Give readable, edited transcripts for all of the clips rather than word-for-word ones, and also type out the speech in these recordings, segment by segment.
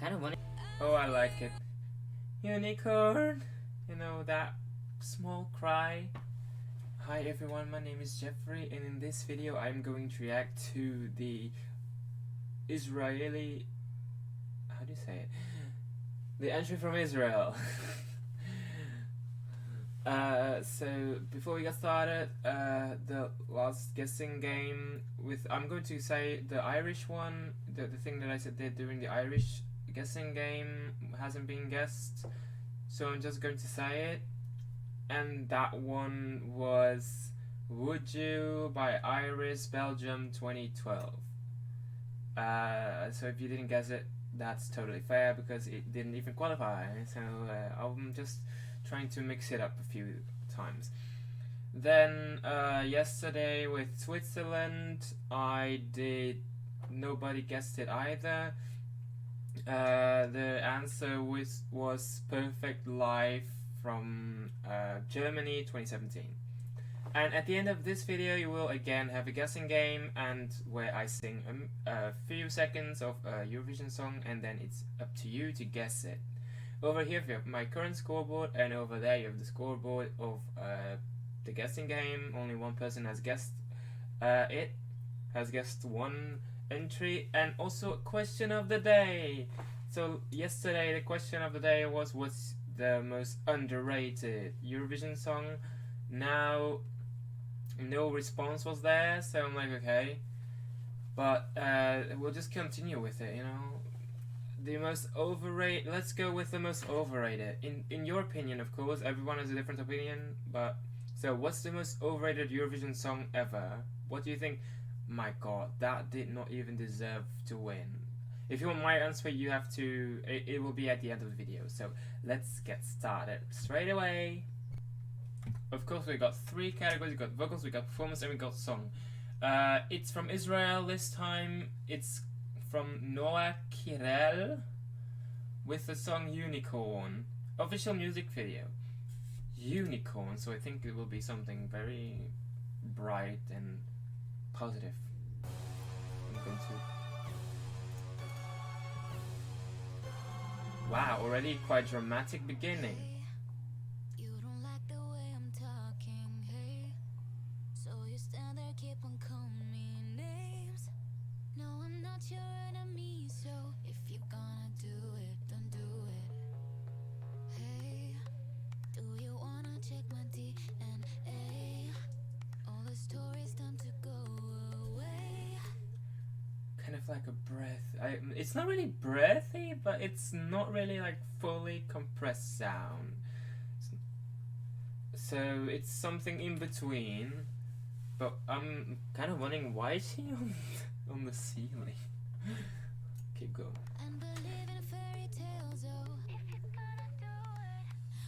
kind of funny. Oh, I like it. Unicorn! You know, that small cry. Hi everyone, my name is Jeffrey, and in this video I'm going to react to the Israeli... how do you say it? The entry from Israel. So before we get started, the last guessing game with... I'm going to say the Irish one, the thing that I said did during the Irish guessing game hasn't been guessed, so I'm just going to say it. And that one was Would You by Iris, Belgium 2012. So if you didn't guess it, that's totally fair because it didn't even qualify. So I'm just trying to mix it up a few times. Then yesterday with Switzerland, I did Nobody Guessed It Either. The answer was Perfect Life from Germany 2017. And at the end of this video you will again have a guessing game, and where I sing a few seconds of a Eurovision song, and then it's up to you to guess it. Over here you have my current scoreboard, and over there you have the scoreboard of the guessing game. Only one person has guessed guessed one entry, and also a question of the day. So yesterday the question of the day was, what's the most underrated Eurovision song? Now no response was there, so I'm like, okay, but we'll just continue with it, you know. The most overrated, let's go with the most overrated in your opinion. Of course everyone has a different opinion, but so what's the most overrated Eurovision song ever? What do you think? My god, that did not even deserve to win. If you want my answer, you have to, it will be at the end of the video. So let's get started straight away. Of course we got three categories. We got vocals, we got performance, and we got song. It's from Israel this time. It's from Noa Kirel with the song Unicorn. Official music video. Unicorn, so I think it will be something very bright and positive. I'm going to... Wow, already quite dramatic beginning. You don't like the way I'm talking, hey? So you stand there, keep on calling me names. No, I'm not your enemy, so if you're gonna do it, don't do it. Hey, do you wanna check my DNA? All the stories time to go away. Kind of like a breath. It's not really breathy, but it's not really like fully compressed sound. So it's something in between. But I'm kind of wondering, why is she on the ceiling? Keep going. And believe in fairy tales, oh. If you're gonna do it,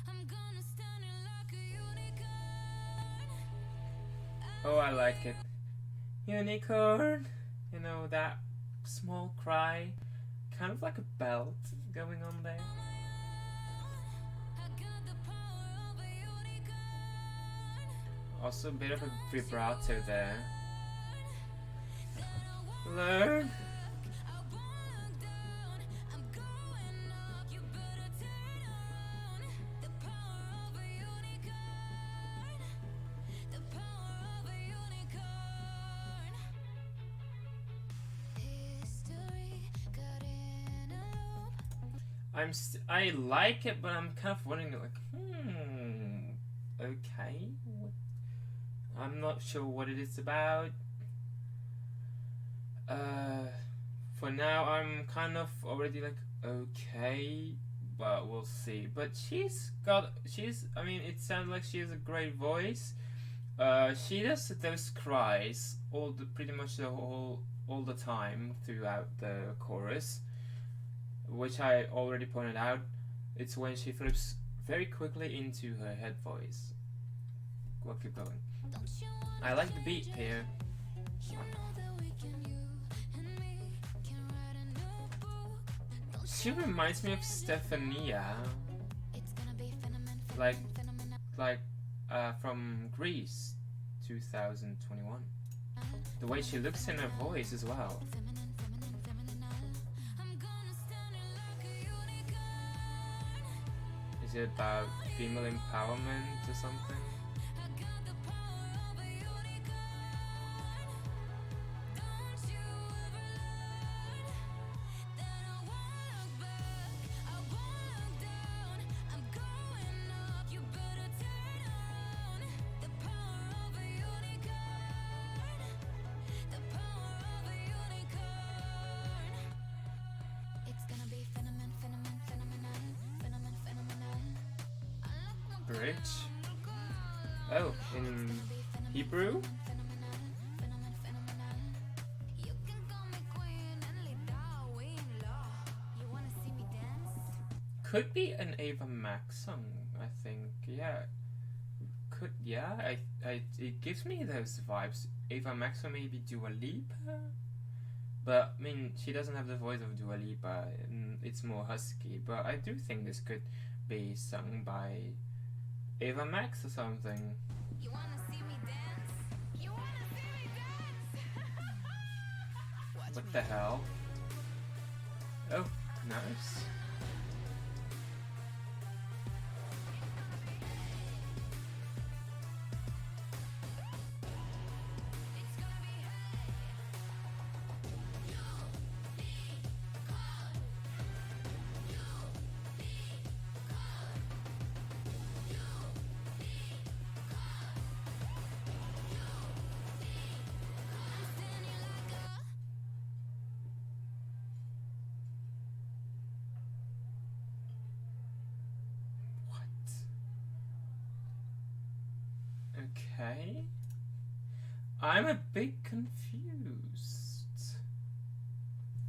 I'm gonna stand it like a unicorn. Oh, I like it. Unicorn. You know, that small cry, kind of like a belt going on there. I got the power of a unicorn. Also a bit of a vibrato there. Learn. I walk down, I'm going up, you better turn on. The power of a unicorn. The power of a unicorn. History got in a loop. I like it, but I'm kind of wondering, like, okay. I'm not sure what it is about. For now, I'm kind of already like, okay, but we'll see. But I mean, it sounds like she has a great voice. She does those cries pretty much all the time throughout the chorus, which I already pointed out. It's when she flips very quickly into her head voice. We'll keep going. Don't you I like the beat here. You know that we can, you and me can write a new book. Don't She reminds me of Stefania, It's gonna be phenomenon, like phenomenon. from Greece 2021. The way she looks in her voice as well. Feminine, feminine, feminine. I'm gonna stand it like a Is it about female empowerment or something? Bridge? Oh, in Hebrew? Could be an Ava Max song, I think. Yeah. It gives me those vibes. Ava Max or maybe Dua Lipa? But, I mean, she doesn't have the voice of Dua Lipa. It's more husky. But I do think this could be sung by Ava Max or something. You wanna see me dance? You wanna see me dance? What the hell? Oh, nice. Okay. I'm a bit confused.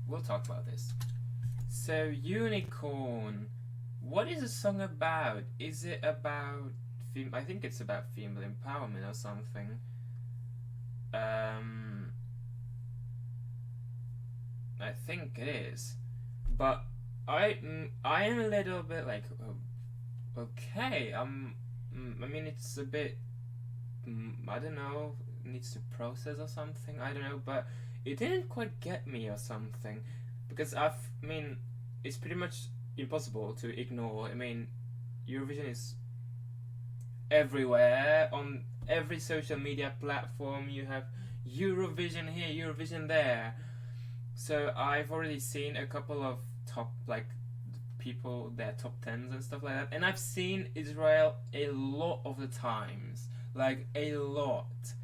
We'll talk about this. So, Unicorn. What is the song about? Is it about... I think it's about female empowerment or something. I think it is. But I am a little bit like... Oh, okay. I mean, it's a bit... I don't know, needs to process or something, I don't know, but it didn't quite get me or something, because I mean, it's pretty much impossible to ignore. I mean, Eurovision is everywhere, on every social media platform. You have Eurovision here, Eurovision there. So I've already seen a couple of top, like, people, their top 10s and stuff like that, and I've seen Israel a lot of the times. Like, a lot.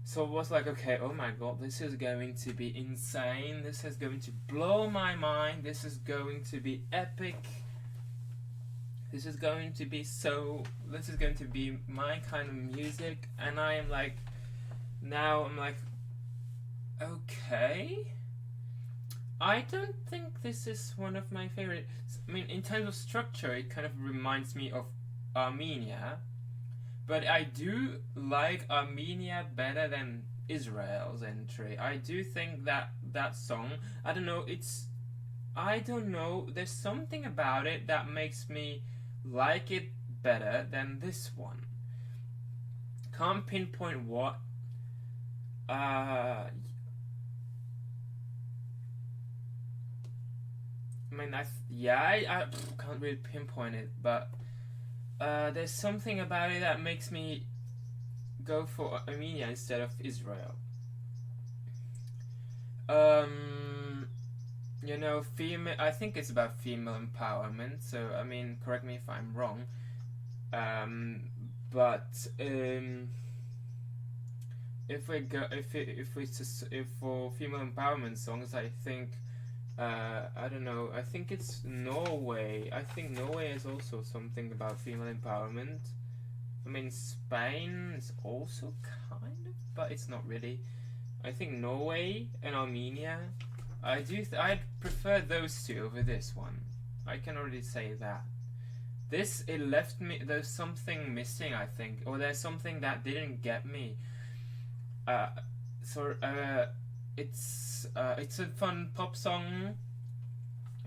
So it was like, okay, oh my god, this is going to be insane. This is going to blow my mind. This is going to be epic. This is going to be this is going to be my kind of music. And I am like, now I'm like, okay. I don't think this is one of my favorites. I mean, in terms of structure, it kind of reminds me of Armenia. But I do like Armenia better than Israel's entry. I do think that song, I don't know, there's something about it that makes me like it better than this one. Can't pinpoint what. I mean, I can't really pinpoint it, but there's something about it that makes me go for Armenia instead of Israel. You know, I think it's about female empowerment. So I mean, correct me if I'm wrong. But if for female empowerment songs, I think. I don't know. I think it's Norway. I think Norway is also something about female empowerment. I mean, Spain is also kind of, but it's not really. I think Norway and Armenia. I'd prefer those two over this one. I can already say that. It left me. There's something missing, I think, or there's something that didn't get me. It's a fun pop song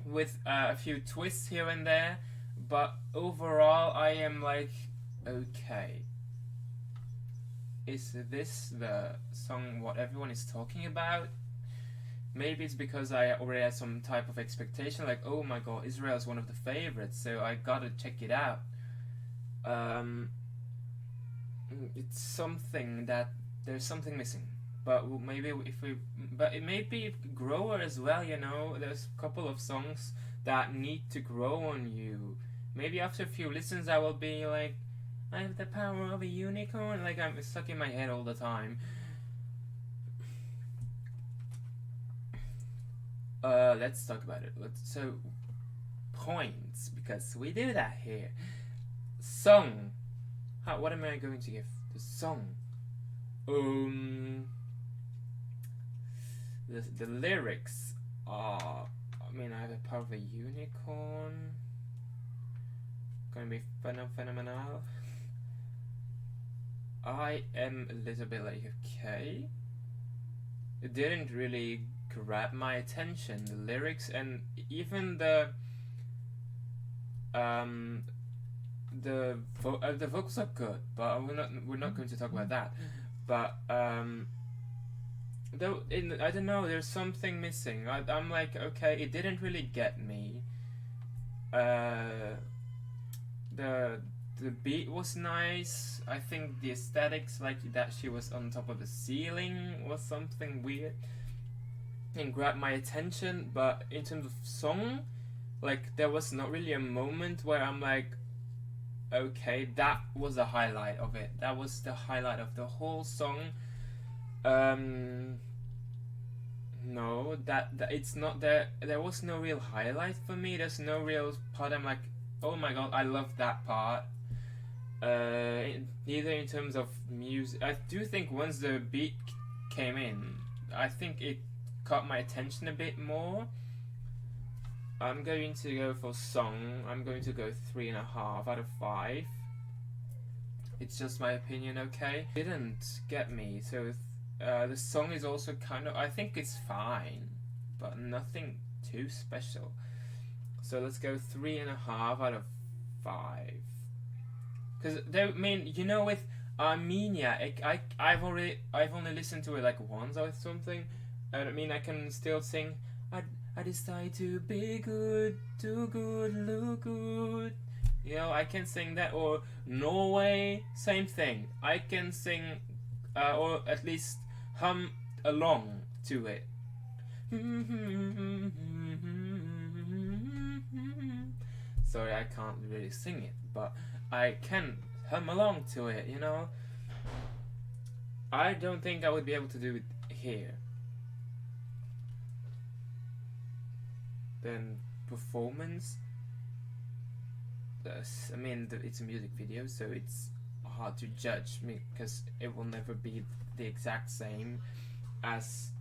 with a few twists here and there, but overall I am like, okay, is this the song what everyone is talking about? maybe it's because I already had some type of expectation, like, oh my god, Israel is one of the favorites, so I gotta check it out. It's something that there's something missing. But maybe if we, but it may be grower as well. You know, there's a couple of songs that need to grow on you. Maybe after a few listens, I will be like, I have the power of a unicorn. Like I'm stuck in my head all the time. Let's talk about it. So points, because we do that here. Song. What am I going to give the song? The lyrics are, I mean, I have a power of a unicorn. Gonna be phenomenal. I am a little bit like, okay. It didn't really grab my attention. The lyrics and even the vocals are good, but we're not going to talk about that. But though I don't know, there's something missing. I'm like, okay, it didn't really get me. The beat was nice. I think the aesthetics, like that she was on top of the ceiling, was something weird and grabbed my attention. But in terms of song, like there was not really a moment where I'm like, okay, that was the highlight of it. That was the highlight of the whole song. No, that it's not there. There was no real highlight for me. There's no real part I'm like, oh my god, I love that part. Neither in terms of music. I do think once the beat came in, I think it caught my attention a bit more. I'm going to go for song. I'm going to go 3.5 out of 5. It's just my opinion, okay? Didn't get me, so the song is also kind of, I think it's fine, but nothing too special. So let's go 3.5 out of 5. Because I mean, you know, with Armenia, I've only listened to it like once or something, and I mean I can still sing. I decide to be good, do good, look good. You know, I can sing that. Or Norway, same thing. I can sing, or at least hum along to it. Sorry, I can't really sing it, but I can hum along to it, you know. I don't think I would be able to do it here. Then performance. I mean, it's a music video, so it's hard to judge me because it will never be the exact same as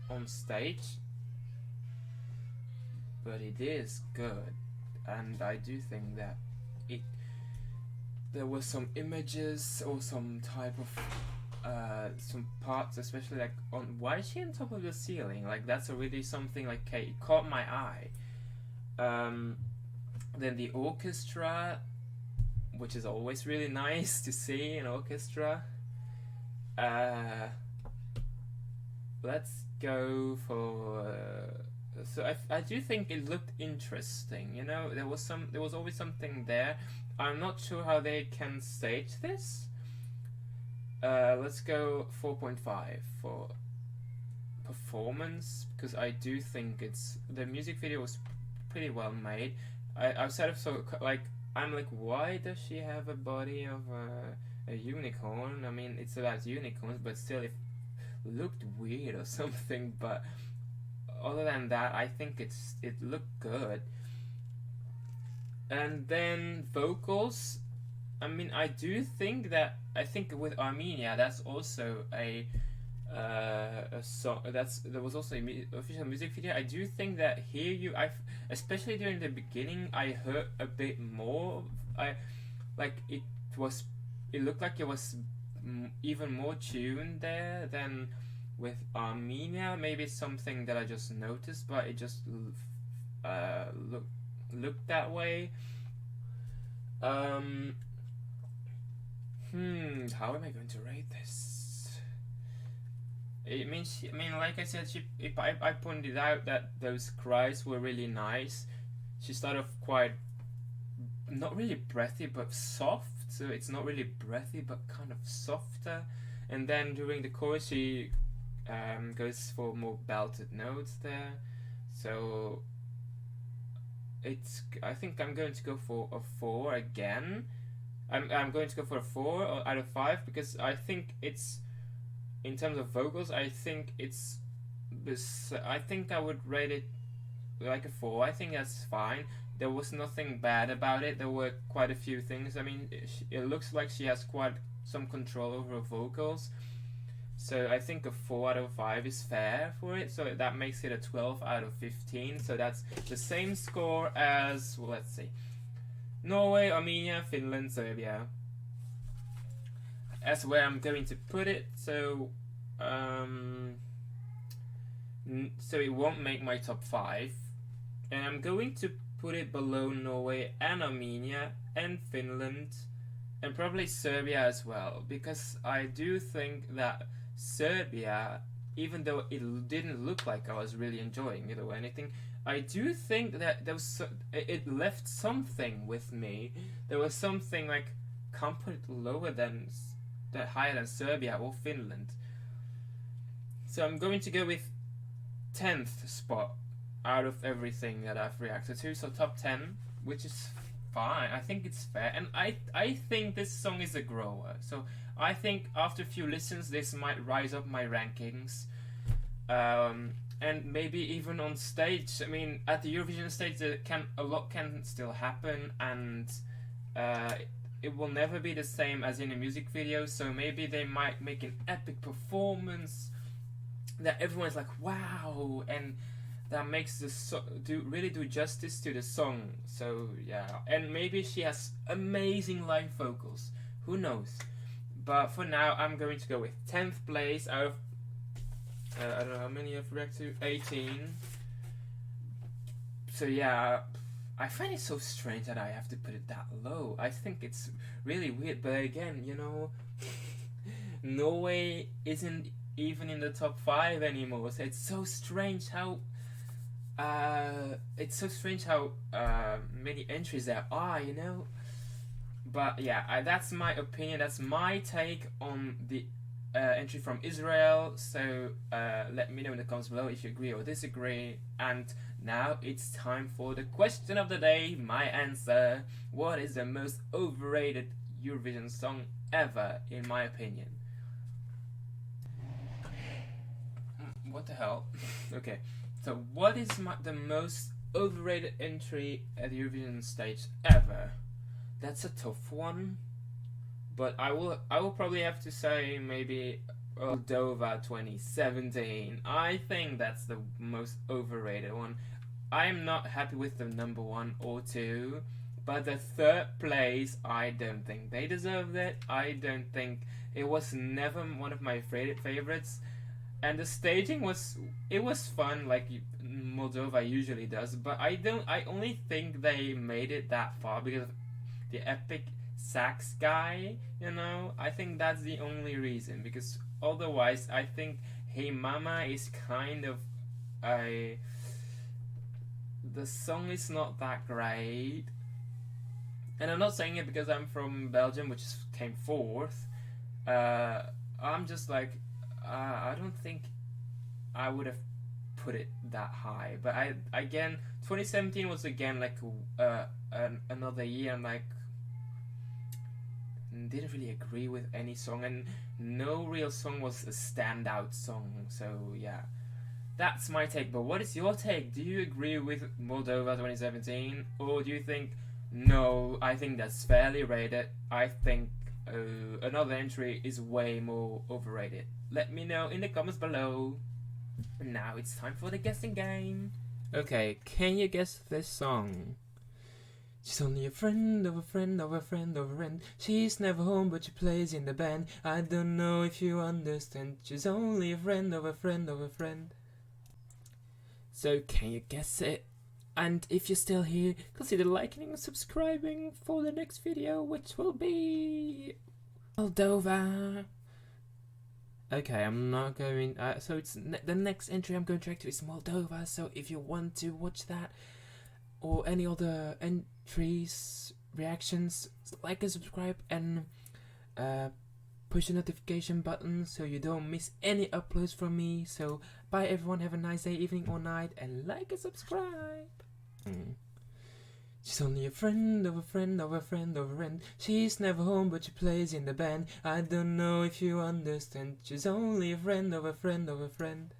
on stage. But it is good, and I do think that there were some images or some type of some parts, especially like on why is she on top of the ceiling? Like that's already something like, okay, it caught my eye. Then the orchestra, which is always really nice to see an orchestra. Let's go for. So I do think it looked interesting. You know, there was always something there. I'm not sure how they can stage this. Let's go 4.5 for performance, because I do think the music video was pretty well made. I've said it, so like I'm like, why does she have a body of a unicorn? I mean, it's about unicorns, but still, it looked weird or something. But other than that, I think it looked good. And then vocals. I mean, I think with Armenia, that's also a song. There was also an official music video. I do think that here especially during the beginning, I heard a bit more. It looked like it was even more tuned there than with Armenia. Maybe it's something that I just noticed, but it just looked that way. How am I going to rate this? I mean, like I said, I pointed out that those cries were really nice. She started off quite, not really breathy, but soft. So it's not really breathy, but kind of softer. And then during the chorus, she goes for more belted notes there. So I think I'm going to go for a 4 again. I'm going to go for a 4 out of 5 because I think it's, in terms of vocals, I think it's this. I think I would rate it like a 4. I think that's fine. There was nothing bad about it. There were quite a few things. I mean, it looks like she has quite some control over her vocals. So I think a 4 out of 5 is fair for it. So that makes it a 12 out of 15. So that's the same score as, well, let's see, Norway, Armenia, Finland, Serbia. That's where I'm going to put it. So so it won't make my top 5. And I'm going to put it below Norway and Armenia and Finland and probably Serbia as well, because I do think that Serbia, even though it didn't look like I was really enjoying it or anything, I do think that it left something with me. There was something like, can't put it lower than, higher than Serbia or Finland. So I'm going to go with 10th spot out of everything that I've reacted to, so top 10, which is fine. I think it's fair, and I think this song is a grower. So I think after a few listens, this might rise up my rankings, and maybe even on stage. I mean, at the Eurovision stage, a lot can still happen, and it will never be the same as in a music video. So maybe they might make an epic performance that everyone's like, wow, and that makes the really do justice to the song. So yeah, and maybe she has amazing live vocals. Who knows? But for now, I'm going to go with 10th place out of I don't know how many I've reacted to, 18. So yeah, I find it so strange that I have to put it that low. I think it's really weird, but again, you know, Norway isn't even in the top 5 anymore. So it's so strange how many entries there are, you know. But yeah, that's my opinion. That's my take on the entry from Israel. So let me know in the comments below if you agree or disagree. And now it's time for the question of the day. My answer: what is the most overrated Eurovision song ever, in my opinion? What the hell? Okay, so what is the most overrated entry at the Eurovision stage ever? That's a tough one, but I will probably have to say maybe Moldova 2017. I think that's the most overrated one. I am not happy with the number 1 or 2, but the 3rd place, I don't think they deserved it. I don't think it was never one of my favorites. And the staging was fun, like Moldova usually does, but I only think they made it that far because of the epic sax guy, you know. I think that's the only reason, because otherwise I think Hey Mama is kind of the song is not that great. And I'm not saying it because I'm from Belgium, which came 4th. I'm just like, I don't think I would have put it that high. But again, 2017 was again like another year, and like didn't really agree with any song, and no real song was a standout song. So yeah, that's my take. But what is your take? Do you agree with Moldova 2017, or do you think no? I think that's fairly rated. I think another entry is way more overrated. Let me know in the comments below. Now it's time for the guessing game. Okay, can you guess this song? She's only a friend of a friend of a friend of a friend. She's never home but she plays in the band. I don't know if you understand. She's only a friend of a friend of a friend. So can you guess it? And if you're still here, consider liking and subscribing for the next video, which will be Moldova. Okay, I'm not going. So it's the next entry I'm going to react to is Moldova. So if you want to watch that or any other entries, reactions, like and subscribe and push the notification button so you don't miss any uploads from me. So bye everyone, have a nice day, evening or night, and like and subscribe. She's only a friend of a friend of a friend of a friend. She's never home but she plays in the band. I don't know if you understand. She's only a friend of a friend of a friend.